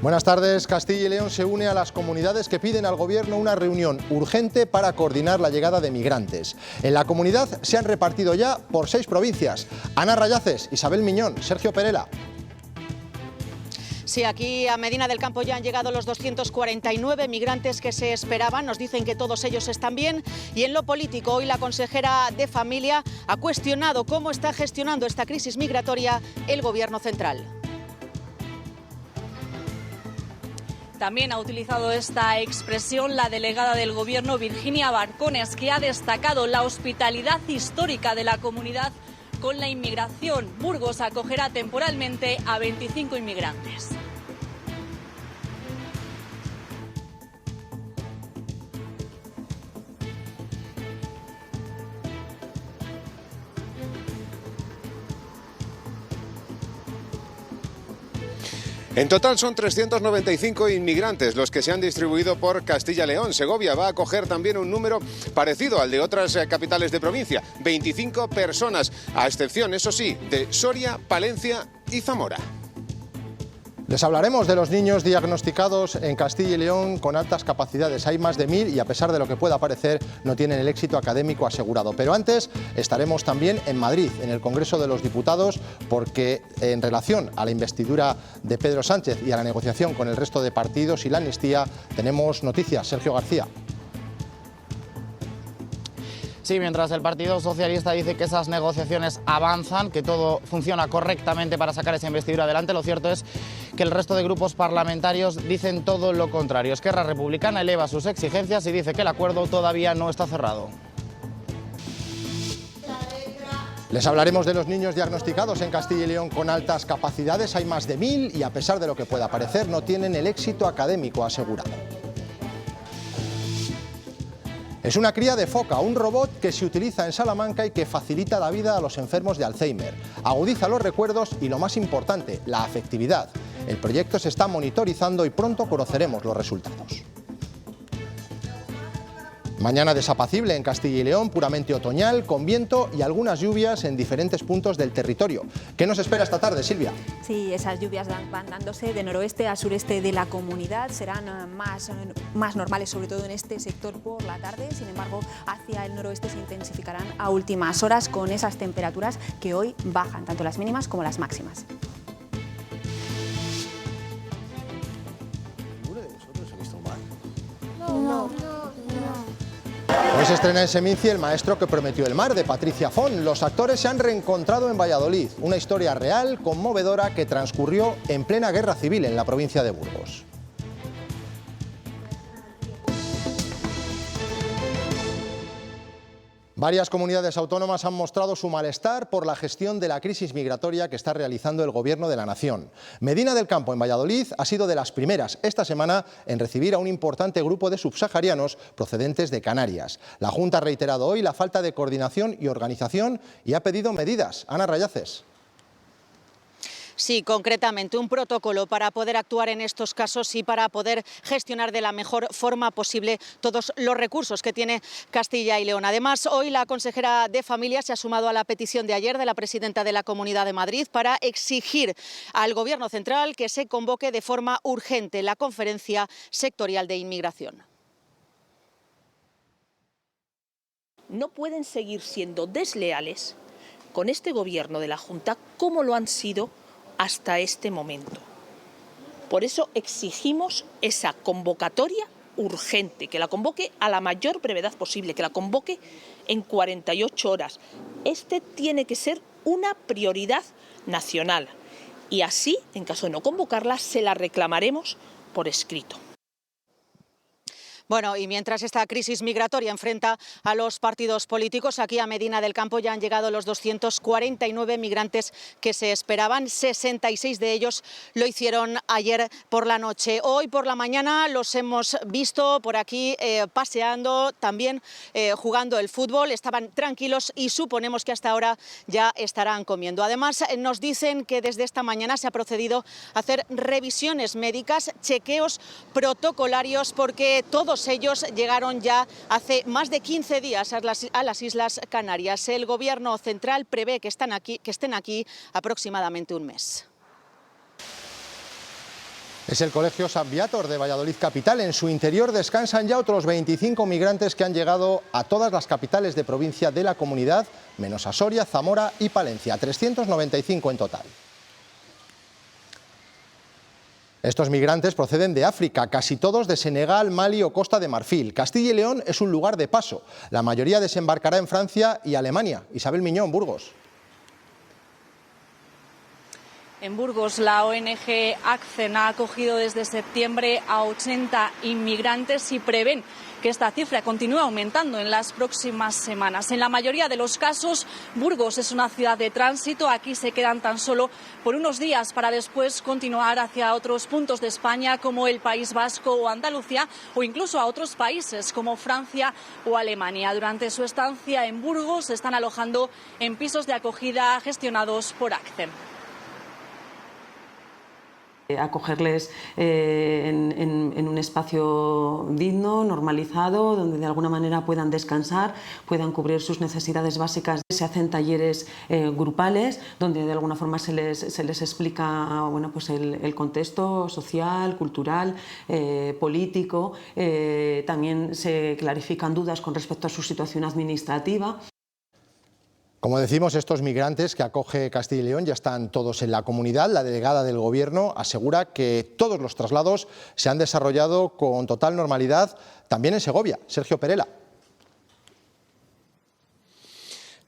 Buenas tardes. Castilla y León se une a las comunidades que piden al Gobierno una reunión urgente para coordinar la llegada de migrantes. En la comunidad se han repartido ya por 6 provincias. Ana Rayaces, Isabel Miñón, Sergio Perela. Sí, aquí a Medina del Campo ya han llegado los 249 migrantes que se esperaban. Nos dicen que todos ellos están bien. Y en lo político, hoy la consejera de Familia ha cuestionado cómo está gestionando esta crisis migratoria el Gobierno central. También ha utilizado esta expresión la delegada del Gobierno, Virginia Barcones, que ha destacado la hospitalidad histórica de la comunidad con la inmigración. Burgos acogerá temporalmente a 25 inmigrantes. En total son 395 inmigrantes los que se han distribuido por Castilla y León. Segovia va a acoger también un número parecido al de otras capitales de provincia, 25 personas, a excepción, eso sí, de Soria, Palencia y Zamora. Les hablaremos de los niños diagnosticados en Castilla y León con altas capacidades. Hay más de 1000 y a pesar de lo que pueda parecer, no tienen el éxito académico asegurado. Pero antes estaremos también en Madrid, en el Congreso de los Diputados, porque en relación a la investidura de Pedro Sánchez y a la negociación con el resto de partidos y la amnistía, tenemos noticias. Sergio García. Sí, mientras el Partido Socialista dice que esas negociaciones avanzan, que todo funciona correctamente para sacar esa investidura adelante, lo cierto es que el resto de grupos parlamentarios dicen todo lo contrario. Esquerra Republicana eleva sus exigencias y dice que el acuerdo todavía no está cerrado. Les hablaremos de los niños diagnosticados en Castilla y León con altas capacidades. Hay más de 1000 y a pesar de lo que pueda parecer, no tienen el éxito académico asegurado. Es una cría de foca, un robot que se utiliza en Salamanca y que facilita la vida a los enfermos de Alzheimer. Agudiza los recuerdos y, lo más importante, la afectividad. El proyecto se está monitorizando y pronto conoceremos los resultados. Mañana desapacible en Castilla y León, puramente otoñal, con viento y algunas lluvias en diferentes puntos del territorio. ¿Qué nos espera esta tarde, Silvia? Sí, esas lluvias van dándose de noroeste a sureste de la comunidad, serán más normales, sobre todo en este sector por la tarde. Sin embargo, hacia el noroeste se intensificarán a últimas horas con esas temperaturas que hoy bajan, tanto las mínimas como las máximas. ¿Ninguno de vosotros ha visto mal? No. Hoy se estrena en Seminci El maestro que prometió el mar, de Patricia Font. Los actores se han reencontrado en Valladolid, una historia real, conmovedora, que transcurrió en plena guerra civil en la provincia de Burgos. Varias comunidades autónomas han mostrado su malestar por la gestión de la crisis migratoria que está realizando el Gobierno de la Nación. Medina del Campo, en Valladolid, ha sido de las primeras esta semana en recibir a un importante grupo de subsaharianos procedentes de Canarias. La Junta ha reiterado hoy la falta de coordinación y organización y ha pedido medidas. Ana Rayaces. Sí, concretamente un protocolo para poder actuar en estos casos y para poder gestionar de la mejor forma posible todos los recursos que tiene Castilla y León. Además, hoy la consejera de Familia se ha sumado a la petición de ayer de la presidenta de la Comunidad de Madrid para exigir al Gobierno central que se convoque de forma urgente la conferencia sectorial de inmigración. No pueden seguir siendo desleales con este Gobierno de la Junta como lo han sido hasta este momento. Por eso exigimos esa convocatoria urgente, que la convoque a la mayor brevedad posible, que la convoque en 48 horas. Este tiene que ser una prioridad nacional y así, en caso de no convocarla, se la reclamaremos por escrito. Bueno, y mientras esta crisis migratoria enfrenta a los partidos políticos, aquí a Medina del Campo ya han llegado los 249 migrantes que se esperaban. 66 de ellos lo hicieron ayer por la noche. Hoy por la mañana los hemos visto por aquí paseando, también jugando el fútbol. Estaban tranquilos y suponemos que hasta ahora ya estarán comiendo. Además, nos dicen que desde esta mañana se ha procedido a hacer revisiones médicas, chequeos protocolarios, porque todos ellos llegaron ya hace más de 15 días a las Islas Canarias. El Gobierno central prevé que estén aquí aproximadamente un mes. Es el Colegio San Viator de Valladolid capital. En su interior descansan ya otros 25 migrantes que han llegado a todas las capitales de provincia de la comunidad, menos a Soria, Zamora y Palencia, 395 en total. Estos migrantes proceden de África, casi todos de Senegal, Mali o Costa de Marfil. Castilla y León es un lugar de paso. La mayoría desembarcará en Francia y Alemania. Isabel Miñón, Burgos. En Burgos, la ONG ACCEN ha acogido desde septiembre a 80 inmigrantes y prevén que esta cifra continúe aumentando en las próximas semanas. En la mayoría de los casos, Burgos es una ciudad de tránsito. Aquí se quedan tan solo por unos días para después continuar hacia otros puntos de España como el País Vasco o Andalucía, o incluso a otros países como Francia o Alemania. Durante su estancia en Burgos se están alojando en pisos de acogida gestionados por ACCEN. Acogerles en un espacio digno, normalizado, donde de alguna manera puedan descansar, puedan cubrir sus necesidades básicas. Se hacen talleres grupales donde de alguna forma se les explica pues el contexto social, cultural, político. También se clarifican dudas con respecto a su situación administrativa. Como decimos, estos migrantes que acoge Castilla y León ya están todos en la comunidad. La delegada del Gobierno asegura que todos los traslados se han desarrollado con total normalidad, también en Segovia. Sergio Perela.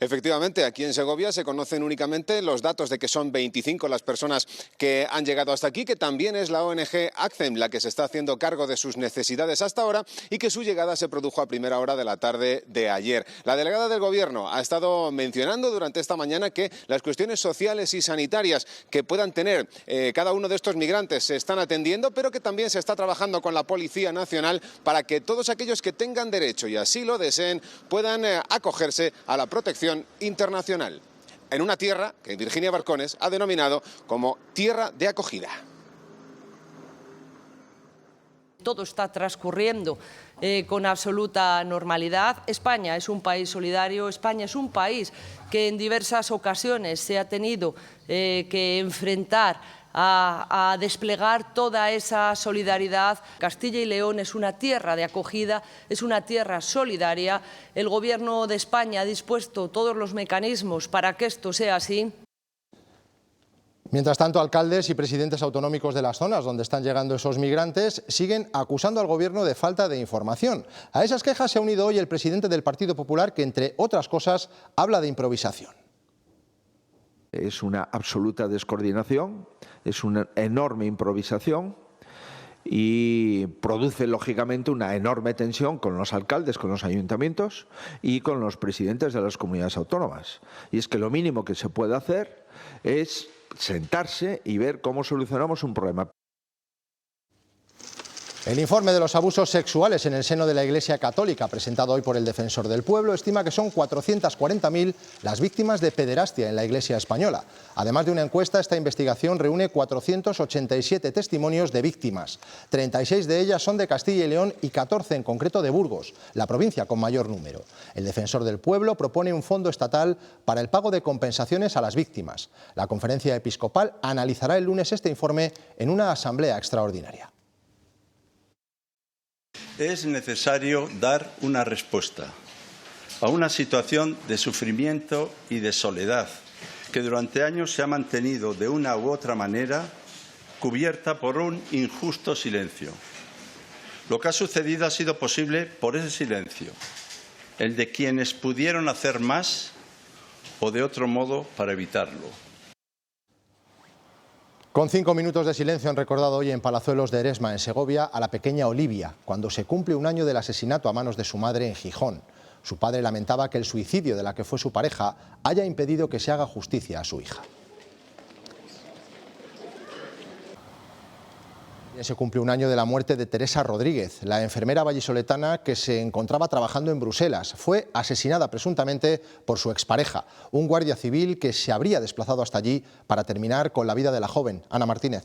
Efectivamente, aquí en Segovia se conocen únicamente los datos de que son 25 las personas que han llegado hasta aquí, que también es la ONG ACCEN la que se está haciendo cargo de sus necesidades hasta ahora y que su llegada se produjo a primera hora de la tarde de ayer. La delegada del Gobierno ha estado mencionando durante esta mañana que las cuestiones sociales y sanitarias que puedan tener cada uno de estos migrantes se están atendiendo, pero que también se está trabajando con la Policía Nacional para que todos aquellos que tengan derecho y así lo deseen puedan acogerse a la protección internacional, en una tierra que Virginia Barcones ha denominado como tierra de acogida. Todo está transcurriendo con absoluta normalidad. España es un país solidario, España es un país que en diversas ocasiones se ha tenido que enfrentar a desplegar toda esa solidaridad. Castilla y León es una tierra de acogida, es una tierra solidaria. El Gobierno de España ha dispuesto todos los mecanismos para que esto sea así. Mientras tanto, alcaldes y presidentes autonómicos de las zonas donde están llegando esos migrantes siguen acusando al Gobierno de falta de información. A esas quejas se ha unido hoy el presidente del Partido Popular, que, entre otras cosas, habla de improvisación. Es una absoluta descoordinación, es una enorme improvisación y produce lógicamente una enorme tensión con los alcaldes, con los ayuntamientos y con los presidentes de las comunidades autónomas. Y es que lo mínimo que se puede hacer es sentarse y ver cómo solucionamos un problema. El informe de los abusos sexuales en el seno de la Iglesia Católica, presentado hoy por el Defensor del Pueblo, estima que son 440.000 las víctimas de pederastia en la Iglesia española. Además de una encuesta, esta investigación reúne 487 testimonios de víctimas. 36 de ellas son de Castilla y León y 14 en concreto de Burgos, la provincia con mayor número. El Defensor del Pueblo propone un fondo estatal para el pago de compensaciones a las víctimas. La Conferencia Episcopal analizará el lunes este informe en una asamblea extraordinaria. Es necesario dar una respuesta a una situación de sufrimiento y de soledad que durante años se ha mantenido de una u otra manera cubierta por un injusto silencio. Lo que ha sucedido ha sido posible por ese silencio, el de quienes pudieron hacer más o de otro modo para evitarlo. Con 5 minutos de silencio han recordado hoy en Palazuelos de Eresma, en Segovia, a la pequeña Olivia, cuando se cumple un año del asesinato a manos de su madre en Gijón. Su padre lamentaba que el suicidio de la que fue su pareja haya impedido que se haga justicia a su hija. Se cumple un año de la muerte de Teresa Rodríguez, la enfermera vallisoletana que se encontraba trabajando en Bruselas. Fue asesinada presuntamente por su expareja, un guardia civil que se habría desplazado hasta allí para terminar con la vida de la joven. Ana Martínez.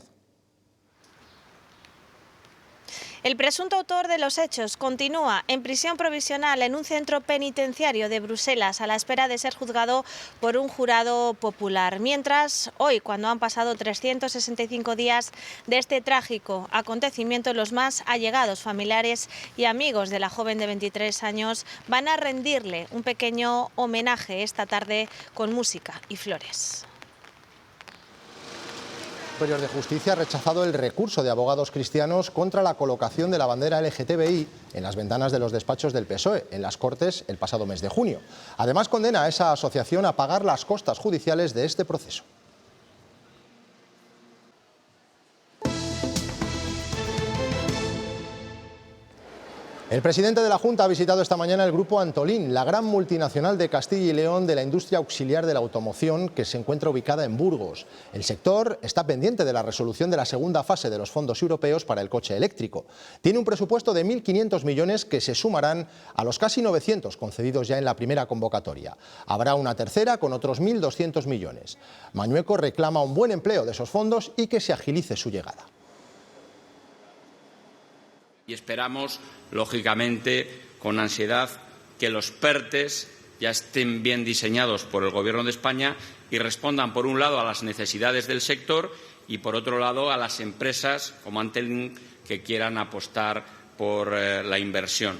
El presunto autor de los hechos continúa en prisión provisional en un centro penitenciario de Bruselas a la espera de ser juzgado por un jurado popular. Mientras, hoy, cuando han pasado 365 días de este trágico acontecimiento, los más allegados, familiares y amigos de la joven de 23 años van a rendirle un pequeño homenaje esta tarde con música y flores. El Superior de Justicia ha rechazado el recurso de abogados cristianos contra la colocación de la bandera LGTBI en las ventanas de los despachos del PSOE en las Cortes el pasado mes de junio. Además, condena a esa asociación a pagar las costas judiciales de este proceso. El presidente de la Junta ha visitado esta mañana el Grupo Antolín, la gran multinacional de Castilla y León de la industria auxiliar de la automoción que se encuentra ubicada en Burgos. El sector está pendiente de la resolución de la segunda fase de los fondos europeos para el coche eléctrico. Tiene un presupuesto de 1.500 millones que se sumarán a los casi 900 concedidos ya en la primera convocatoria. Habrá una tercera con otros 1.200 millones. Mañueco reclama un buen empleo de esos fondos y que se agilice su llegada. Y esperamos, lógicamente, con ansiedad, que los PERTEs ya estén bien diseñados por el Gobierno de España y respondan, por un lado, a las necesidades del sector y, por otro lado, a las empresas como Antolín que quieran apostar por la inversión.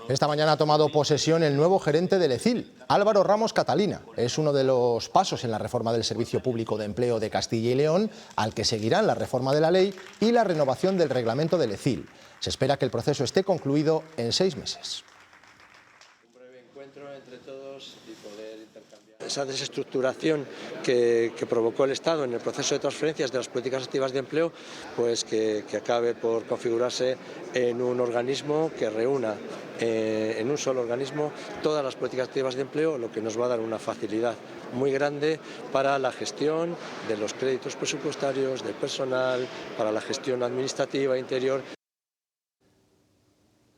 Esta mañana ha tomado posesión el nuevo gerente del ECIL, Álvaro Ramos Catalina. Es uno de los pasos en la reforma del Servicio Público de Empleo de Castilla y León, al que seguirán la reforma de la ley y la renovación del reglamento del ECIL. Se espera que el proceso esté concluido en 6 meses. Un breve encuentro entre todos y poder intercambiar. Esa desestructuración que provocó el Estado en el proceso de transferencias de las políticas activas de empleo, pues que acabe por configurarse en un organismo que reúna en un solo organismo todas las políticas activas de empleo, lo que nos va a dar una facilidad muy grande para la gestión de los créditos presupuestarios, del personal, para la gestión administrativa interior.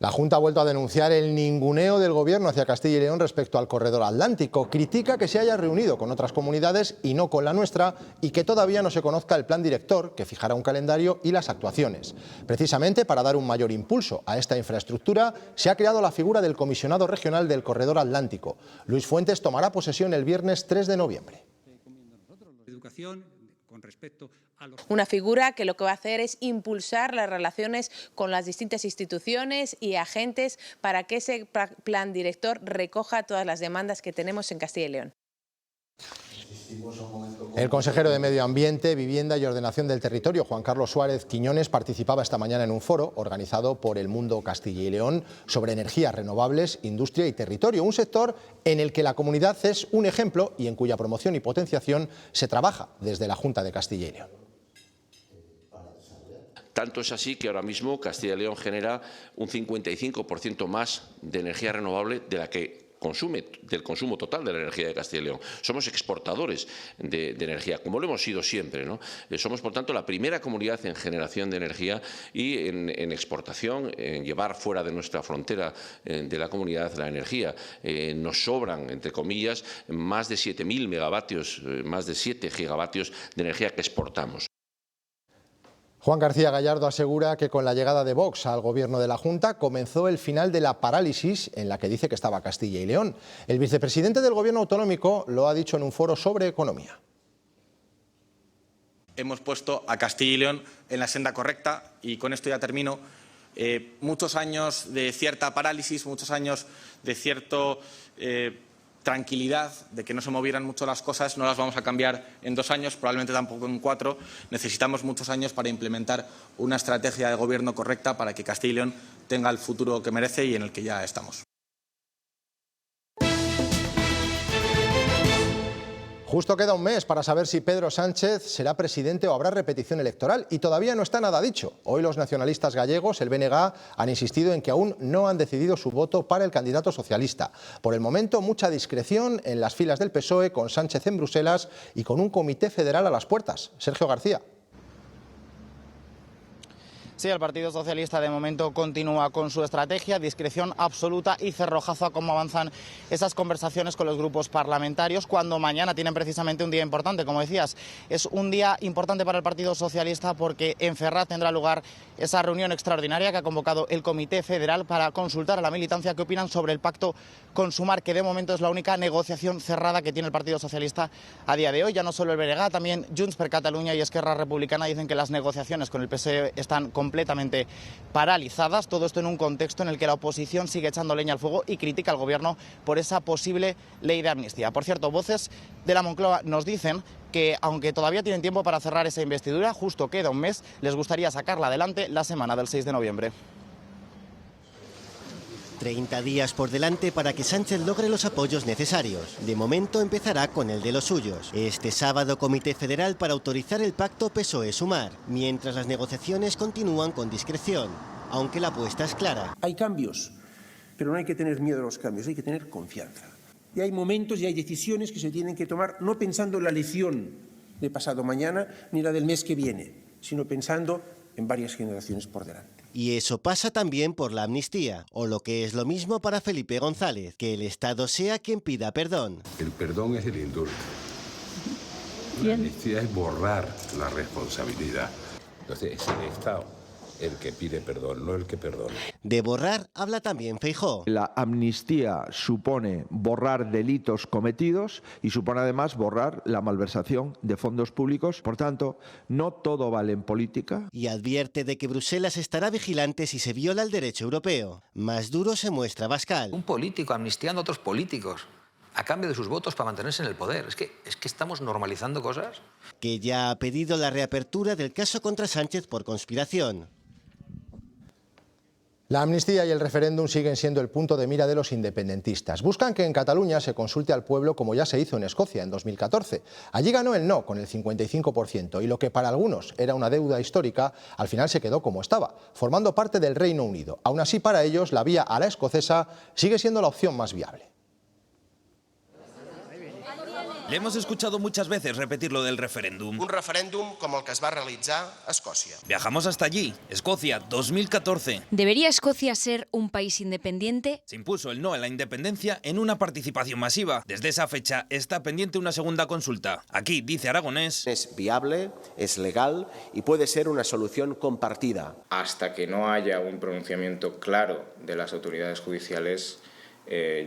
La Junta ha vuelto a denunciar el ninguneo del Gobierno hacia Castilla y León respecto al corredor atlántico. Critica que se haya reunido con otras comunidades y no con la nuestra y que todavía no se conozca el plan director que fijará un calendario y las actuaciones. Precisamente para dar un mayor impulso a esta infraestructura se ha creado la figura del comisionado regional del corredor atlántico. Luis Fuentes tomará posesión el viernes 3 de noviembre. Una figura que lo que va a hacer es impulsar las relaciones con las distintas instituciones y agentes para que ese plan director recoja todas las demandas que tenemos en Castilla y León. El consejero de Medio Ambiente, Vivienda y Ordenación del Territorio, Juan Carlos Suárez Quiñones, participaba esta mañana en un foro organizado por El Mundo Castilla y León sobre energías renovables, industria y territorio, un sector en el que la comunidad es un ejemplo y en cuya promoción y potenciación se trabaja desde la Junta de Castilla y León. Tanto es así que ahora mismo Castilla y León genera un 55% más de energía renovable de la que consume, del consumo total de la energía de Castilla y León. Somos exportadores de energía, como lo hemos sido siempre, ¿no? Somos, por tanto, la primera comunidad en generación de energía y en exportación, en llevar fuera de nuestra frontera de la comunidad la energía. Nos sobran, entre comillas, más de 7.000 megavatios, más de 7 gigavatios de energía que exportamos. Juan García Gallardo asegura que con la llegada de Vox al gobierno de la Junta comenzó el final de la parálisis en la que dice que estaba Castilla y León. El vicepresidente del gobierno autonómico lo ha dicho en un foro sobre economía. Hemos puesto a Castilla y León en la senda correcta y con esto ya termino. Muchos años de cierta parálisis, muchos años de cierto tranquilidad, de que no se movieran mucho las cosas, no las vamos a cambiar en 2 años, probablemente tampoco en 4. Necesitamos muchos años para implementar una estrategia de gobierno correcta para que Castilla y León tenga el futuro que merece y en el que ya estamos. Justo queda un mes para saber si Pedro Sánchez será presidente o habrá repetición electoral y todavía no está nada dicho. Hoy los nacionalistas gallegos, el BNG, han insistido en que aún no han decidido su voto para el candidato socialista. Por el momento, mucha discreción en las filas del PSOE, con Sánchez en Bruselas y con un comité federal a las puertas. Sergio García. Sí, el Partido Socialista de momento continúa con su estrategia, discreción absoluta y cerrojazo a cómo avanzan esas conversaciones con los grupos parlamentarios, cuando mañana tienen precisamente un día importante. Como decías, es un día importante para el Partido Socialista porque en Ferraz tendrá lugar esa reunión extraordinaria que ha convocado el Comité Federal para consultar a la militancia qué opinan sobre el pacto con Sumar, que de momento es la única negociación cerrada que tiene el Partido Socialista a día de hoy. Ya no solo el BNG, también Junts per Catalunya y Esquerra Republicana dicen que las negociaciones con el PSOE están completamente paralizadas. Todo esto en un contexto en el que la oposición sigue echando leña al fuego y critica al gobierno por esa posible ley de amnistía. Por cierto, voces de la Moncloa nos dicen que, aunque todavía tienen tiempo para cerrar esa investidura, justo queda un mes, les gustaría sacarla adelante la semana del 6 de noviembre. 30 días por delante para que Sánchez logre los apoyos necesarios. De momento empezará con el de los suyos. Este sábado, Comité Federal para autorizar el pacto PSOE-Sumar, mientras las negociaciones continúan con discreción, aunque la apuesta es clara. Hay cambios, pero no hay que tener miedo a los cambios, hay que tener confianza. Y hay momentos y hay decisiones que se tienen que tomar no pensando en la elección de pasado mañana ni la del mes que viene, sino pensando en varias generaciones por delante. Y eso pasa también por la amnistía, o lo que es lo mismo para Felipe González, que el Estado sea quien pida perdón. El perdón es el indulto. La amnistía es borrar la responsabilidad. Entonces es el Estado el que pide perdón, no el que perdona. De borrar habla también Feijóo. La amnistía supone borrar delitos cometidos y supone además borrar la malversación de fondos públicos. Por tanto, no todo vale en política. Y advierte de que Bruselas estará vigilante si se viola el derecho europeo. Más duro se muestra Bascal. Un político amnistiando a otros políticos a cambio de sus votos para mantenerse en el poder. Es que estamos normalizando cosas. Que ya ha pedido la reapertura del caso contra Sánchez por conspiración. La amnistía y el referéndum siguen siendo el punto de mira de los independentistas. Buscan que en Cataluña se consulte al pueblo como ya se hizo en Escocia en 2014. Allí ganó el no con el 55% y lo que para algunos era una deuda histórica, al final se quedó como estaba, formando parte del Reino Unido. Aún así, para ellos, la vía a la escocesa sigue siendo la opción más viable. Le hemos escuchado muchas veces repetir lo del referéndum. Un referéndum como el que es va realitzar a Escocia. Viajamos hasta allí, Escocia, 2014. ¿Debería Escocia ser un país independiente? Se impuso el no a la independencia en una participación masiva. Desde esa fecha está pendiente una segunda consulta. Aquí, dice Aragonés, es viable, es legal y puede ser una solución compartida. Hasta que no haya un pronunciamiento claro de las autoridades judiciales,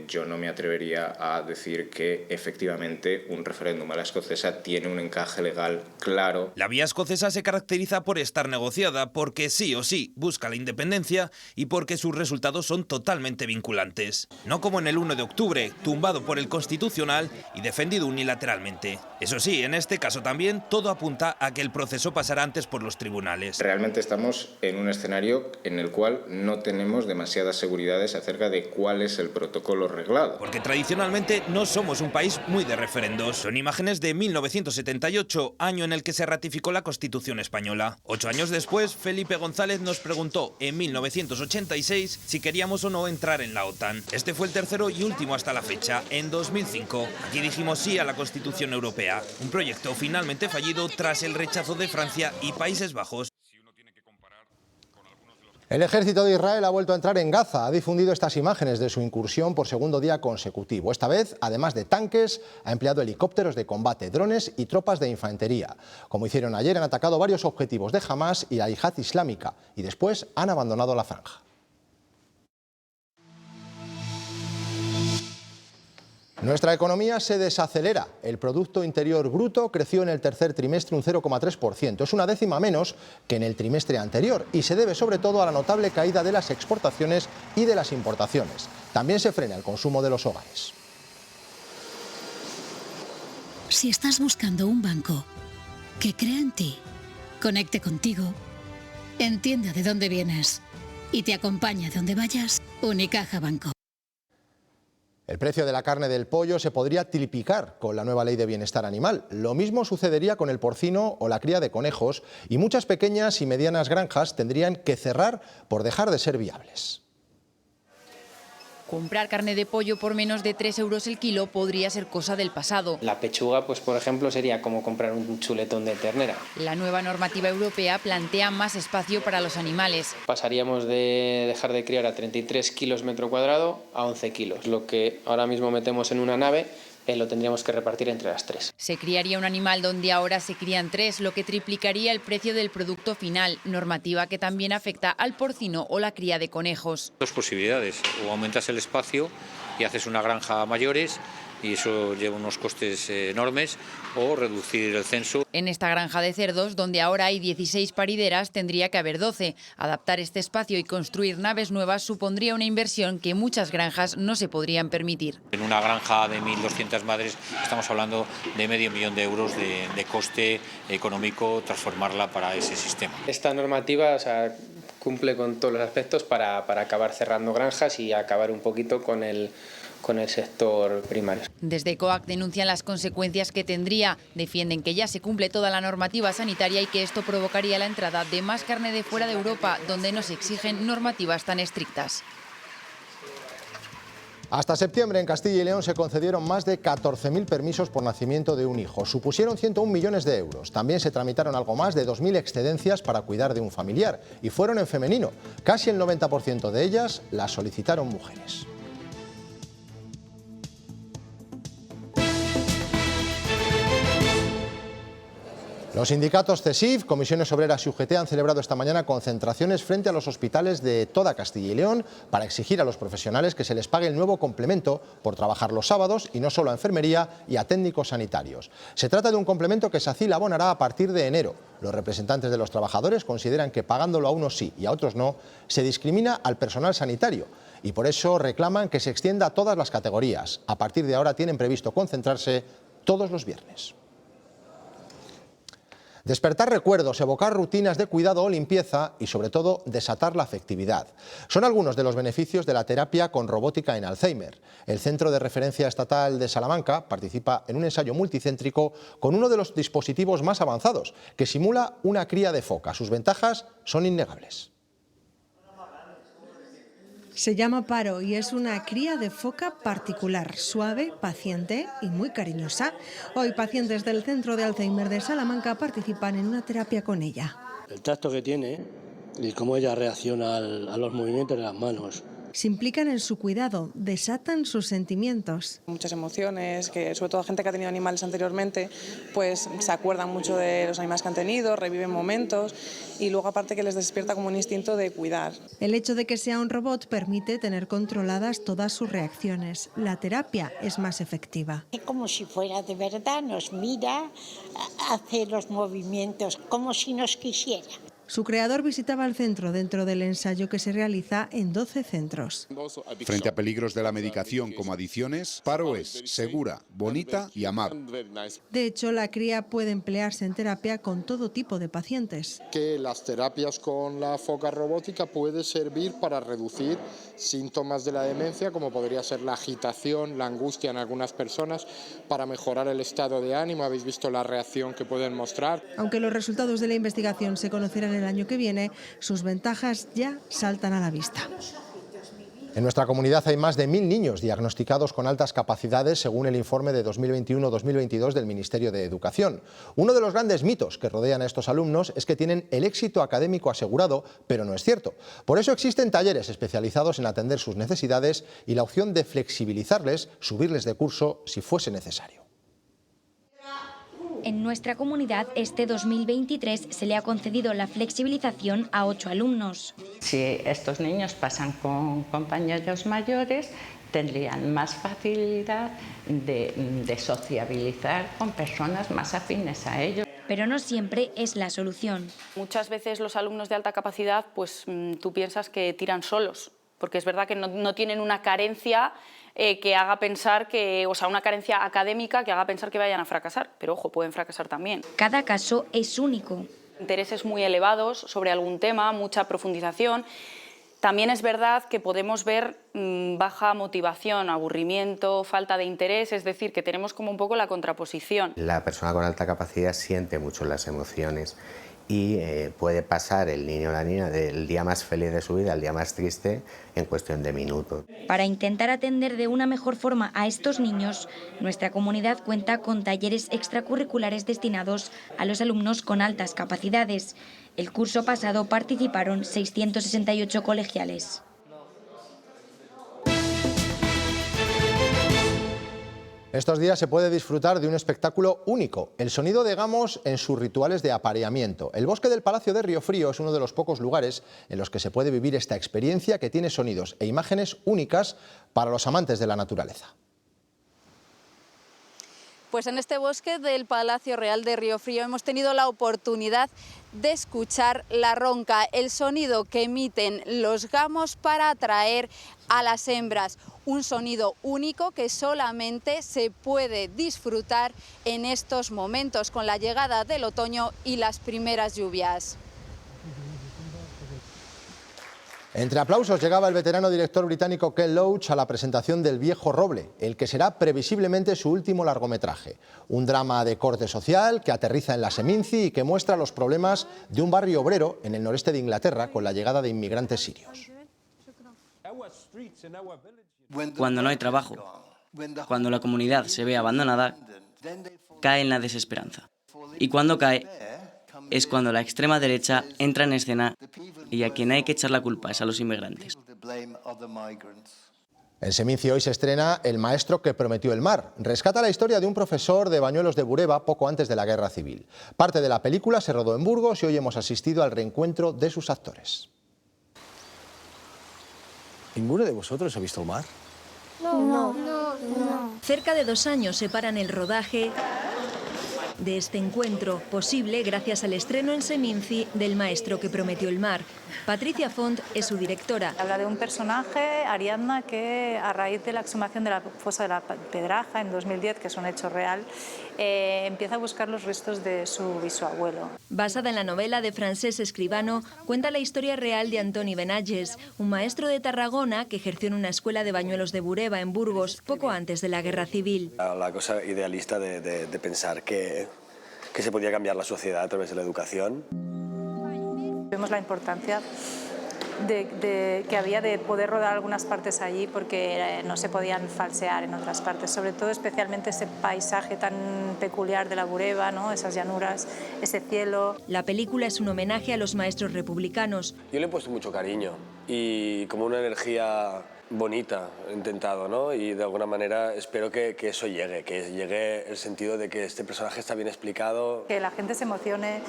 yo no me atrevería a decir que efectivamente un referéndum a la escocesa tiene un encaje legal claro. La vía escocesa se caracteriza por estar negociada, porque sí o sí busca la independencia y porque sus resultados son totalmente vinculantes. No como en el 1 de octubre, tumbado por el Constitucional y defendido unilateralmente. Eso sí, en este caso también todo apunta a que el proceso pasará antes por los tribunales. Realmente estamos en un escenario en el cual no tenemos demasiadas seguridades acerca de cuál es el protocolo reglado. Porque tradicionalmente no somos un país muy de referendos. Son imágenes de 1978, año en el que se ratificó la Constitución española. 8 años después, Felipe González nos preguntó en 1986 si queríamos o no entrar en la OTAN. Este fue el tercero y último hasta la fecha, en 2005. Aquí dijimos sí a la Constitución Europea, un proyecto finalmente fallido tras el rechazo de Francia y Países Bajos. El ejército de Israel ha vuelto a entrar en Gaza. Ha difundido estas imágenes de su incursión por segundo día consecutivo. Esta vez, además de tanques, ha empleado helicópteros de combate, drones y tropas de infantería. Como hicieron ayer, han atacado varios objetivos de Hamás y la Yihad Islámica y después han abandonado la franja. Nuestra economía se desacelera. El Producto Interior Bruto creció en el tercer trimestre un 0,3%. Es una décima menos que en el trimestre anterior y se debe sobre todo a la notable caída de las exportaciones y de las importaciones. También se frena el consumo de los hogares. Si estás buscando un banco que crea en ti, conecte contigo, entienda de dónde vienes y te acompañe a donde vayas, Unicaja Banco. El precio de la carne del pollo se podría triplicar con la nueva ley de bienestar animal. Lo mismo sucedería con el porcino o la cría de conejos y muchas pequeñas y medianas granjas tendrían que cerrar por dejar de ser viables. Comprar carne de pollo por menos de 3 euros el kilo podría ser cosa del pasado. La pechuga, pues por ejemplo, sería como comprar un chuletón de ternera. La nueva normativa europea plantea más espacio para los animales. Pasaríamos de dejar de criar a 33 kilos metro cuadrado a 11 kilos. Lo que ahora mismo metemos en una nave lo tendríamos que repartir entre las 3. Se criaría un animal donde ahora se crían 3, lo que triplicaría el precio del producto final, normativa que también afecta al porcino o la cría de conejos. Dos posibilidades: o aumentas el espacio y haces una granja a mayores, y eso lleva unos costes enormes, o reducir el censo. En esta granja de cerdos, donde ahora hay 16 parideras, tendría que haber 12. Adaptar este espacio y construir naves nuevas supondría una inversión que muchas granjas no se podrían permitir. En una granja de 1.200 madres estamos hablando de $500.000 de coste económico transformarla para ese sistema. Esta normativa, cumple con todos los aspectos para acabar cerrando granjas y acabar un poquito con el sector primario. Desde COAC denuncian las consecuencias que tendría. Defienden que ya se cumple toda la normativa sanitaria y que esto provocaría la entrada de más carne de fuera de Europa, donde no se exigen normativas tan estrictas. Hasta septiembre en Castilla y León se concedieron más de 14.000 permisos por nacimiento de un hijo. Supusieron 101 millones de euros. También se tramitaron algo más de 2.000 excedencias para cuidar de un familiar. Y fueron en femenino. Casi el 90% de ellas las solicitaron mujeres. Los sindicatos CESIF, Comisiones Obreras y UGT han celebrado esta mañana concentraciones frente a los hospitales de toda Castilla y León para exigir a los profesionales que se les pague el nuevo complemento por trabajar los sábados y no solo a enfermería y a técnicos sanitarios. Se trata de un complemento que SACIL abonará a partir de enero. Los representantes de los trabajadores consideran que pagándolo a unos sí y a otros no, se discrimina al personal sanitario y por eso reclaman que se extienda a todas las categorías. A partir de ahora tienen previsto concentrarse todos los viernes. Despertar recuerdos, evocar rutinas de cuidado o limpieza y, sobre todo, desatar la afectividad. Son algunos de los beneficios de la terapia con robótica en Alzheimer. El Centro de Referencia Estatal de Salamanca participa en un ensayo multicéntrico con uno de los dispositivos más avanzados, que simula una cría de foca. Sus ventajas son innegables. Se llama Paro y es una cría de foca particular, suave, paciente y muy cariñosa. Hoy pacientes del Centro de Alzheimer de Salamanca participan en una terapia con ella. El tacto que tiene y cómo ella reacciona a los movimientos de las manos. Se implican en su cuidado, desatan sus sentimientos. Muchas emociones, que sobre todo gente que ha tenido animales anteriormente, pues se acuerdan mucho de los animales que han tenido, reviven momentos y luego aparte que les despierta como un instinto de cuidar. El hecho de que sea un robot permite tener controladas todas sus reacciones. La terapia es más efectiva. Es como si fuera de verdad, nos mira, hace los movimientos como si nos quisiera. Su creador visitaba el centro dentro del ensayo que se realiza en 12 centros. Frente a peligros de la medicación como adicciones, Paro es segura, bonita y amable. De hecho, la cría puede emplearse en terapia con todo tipo de pacientes. Que las terapias con la foca robótica puede servir para reducir síntomas de la demencia, como podría ser la agitación, la angustia en algunas personas, para mejorar el estado de ánimo. Habéis visto la reacción que pueden mostrar. Aunque los resultados de la investigación se conocerán el año que viene, sus ventajas ya saltan a la vista. En nuestra comunidad hay más de 1.000 niños diagnosticados con altas capacidades, según el informe de 2021-2022 del Ministerio de Educación. Uno de los grandes mitos que rodean a estos alumnos es que tienen el éxito académico asegurado, pero no es cierto. Por eso existen talleres especializados en atender sus necesidades y la opción de flexibilizarles, subirles de curso si fuese necesario. En nuestra comunidad, este 2023 se le ha concedido la flexibilización a 8 alumnos. Si estos niños pasan con compañeros mayores, tendrían más facilidad de sociabilizar con personas más afines a ellos. Pero no siempre es la solución. Muchas veces los alumnos de alta capacidad, pues tú piensas que tiran solos, porque es verdad que no tienen una carencia que haga pensar que, o sea, una carencia académica que haga pensar que vayan a fracasar, pero ojo, pueden fracasar también. Cada caso es único. Intereses muy elevados sobre algún tema, mucha profundización. También es verdad que podemos ver baja motivación, aburrimiento, falta de interés, es decir, que tenemos como un poco la contraposición. La persona con alta capacidad siente mucho las emociones y puede pasar el niño o la niña del día más feliz de su vida al día más triste en cuestión de minutos. Para intentar atender de una mejor forma a estos niños, nuestra comunidad cuenta con talleres extracurriculares destinados a los alumnos con altas capacidades. El curso pasado participaron 668 colegiales. Estos días se puede disfrutar de un espectáculo único, el sonido de gamos en sus rituales de apareamiento. El bosque del Palacio de Riofrío es uno de los pocos lugares en los que se puede vivir esta experiencia que tiene sonidos e imágenes únicas para los amantes de la naturaleza. Pues en este bosque del Palacio Real de Riofrío hemos tenido la oportunidad de escuchar la ronca, el sonido que emiten los gamos para atraer a las hembras. Un sonido único que solamente se puede disfrutar en estos momentos con la llegada del otoño y las primeras lluvias. Entre aplausos llegaba el veterano director británico Ken Loach a la presentación del Viejo Roble, el que será previsiblemente su último largometraje. Un drama de corte social que aterriza en la Seminci y que muestra los problemas de un barrio obrero en el noreste de Inglaterra con la llegada de inmigrantes sirios. Cuando no hay trabajo, cuando la comunidad se ve abandonada, cae en la desesperanza. Y cuando cae, es cuando la extrema derecha entra en escena y a quien hay que echar la culpa es a los inmigrantes. En Seminci hoy se estrena El maestro que prometió el mar. Rescata la historia de un profesor de Bañuelos de Bureba poco antes de la Guerra Civil. Parte de la película se rodó en Burgos y hoy hemos asistido al reencuentro de sus actores. ¿Ninguno de vosotros ha visto el mar? No. Cerca de 2 años separan el rodaje de este encuentro, posible gracias al estreno en Seminci del maestro que prometió el mar. Patricia Font es su directora. Habla de un personaje, Ariadna, que a raíz de la exhumación de la fosa de la Pedraja en 2010, que es un hecho real, empieza a buscar los restos de su bisabuelo. Basada en la novela de Francesc Escribano, cuenta la historia real de Antoni Benalles, un maestro de Tarragona que ejerció en una escuela de Bañuelos de Bureba en Burgos poco antes de la Guerra Civil. La cosa idealista de pensar que se podía cambiar la sociedad a través de la educación. Vemos la importancia que había de poder rodar algunas partes allí porque no se podían falsear en otras partes, sobre todo especialmente ese paisaje tan peculiar de la Bureba, ¿no? Esas llanuras, ese cielo. La película es un homenaje a los maestros republicanos. Yo le he puesto mucho cariño y como una energía bonita he intentado, ¿no? Y de alguna manera espero que eso llegue, que llegue el sentido de que este personaje está bien explicado. Que la gente se emocione,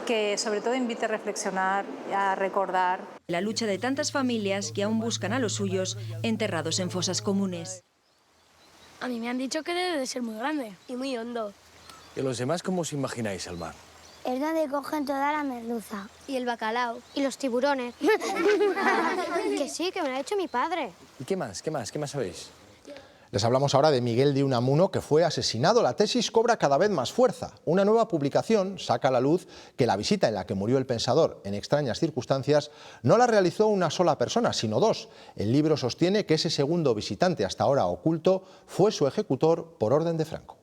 que sobre todo invite a reflexionar, a recordar. La lucha de tantas familias que aún buscan a los suyos enterrados en fosas comunes. A mí me han dicho que debe de ser muy grande y muy hondo. ¿Y los demás cómo os imagináis el mar? Es donde cogen toda la merluza. Y el bacalao. Y los tiburones. Que sí, que me lo ha hecho mi padre. ¿Y qué más? ¿Qué más sabéis? Les hablamos ahora de Miguel de Unamuno, que fue asesinado. La tesis cobra cada vez más fuerza. Una nueva publicación saca a la luz que la visita en la que murió el pensador en extrañas circunstancias no la realizó una sola persona, sino 2. El libro sostiene que ese segundo visitante, hasta ahora oculto, fue su ejecutor por orden de Franco.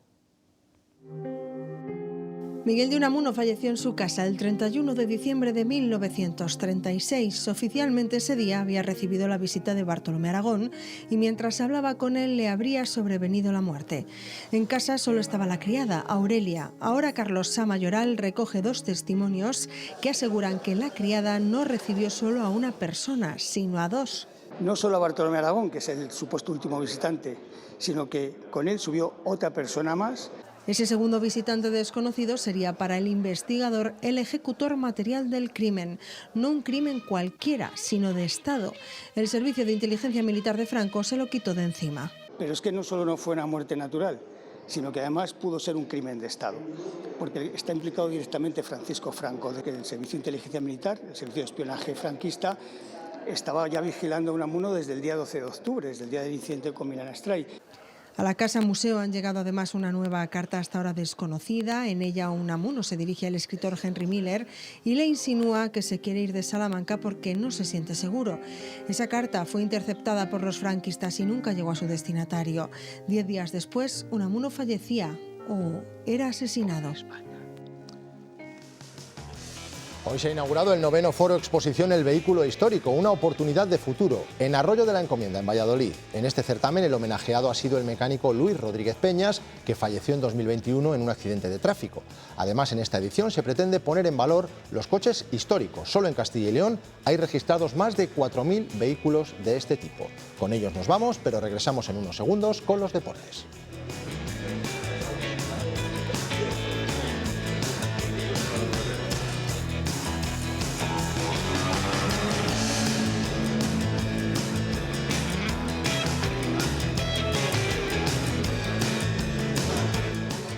Miguel de Unamuno falleció en su casa el 31 de diciembre de 1936. Oficialmente ese día había recibido la visita de Bartolomé Aragón y mientras hablaba con él le habría sobrevenido la muerte. En casa solo estaba la criada, Aurelia. Ahora Carlos Sa Mayoral recoge 2 testimonios que aseguran que la criada no recibió solo a una persona, sino a 2. No solo a Bartolomé Aragón, que es el supuesto último visitante, sino que con él subió otra persona más. Ese segundo visitante desconocido sería para el investigador el ejecutor material del crimen. No un crimen cualquiera, sino de Estado. El Servicio de Inteligencia Militar de Franco se lo quitó de encima. Pero es que no solo no fue una muerte natural, sino que además pudo ser un crimen de Estado, porque está implicado directamente Francisco Franco, de que el Servicio de Inteligencia Militar, el Servicio de Espionaje franquista, estaba ya vigilando a Unamuno desde el día 12 de octubre, desde el día del incidente con Milán Astray. A la Casa Museo han llegado además una nueva carta hasta ahora desconocida. En ella Unamuno se dirige al escritor Henry Miller y le insinúa que se quiere ir de Salamanca porque no se siente seguro. Esa carta fue interceptada por los franquistas y nunca llegó a su destinatario. 10 días después, Unamuno fallecía o era asesinado. Hoy se ha inaugurado el 9º Foro Exposición El Vehículo Histórico, una oportunidad de futuro, en Arroyo de la Encomienda, en Valladolid. En este certamen el homenajeado ha sido el mecánico Luis Rodríguez Peñas, que falleció en 2021 en un accidente de tráfico. Además, en esta edición se pretende poner en valor los coches históricos. Solo en Castilla y León hay registrados más de 4.000 vehículos de este tipo. Con ellos nos vamos, pero regresamos en unos segundos con los deportes.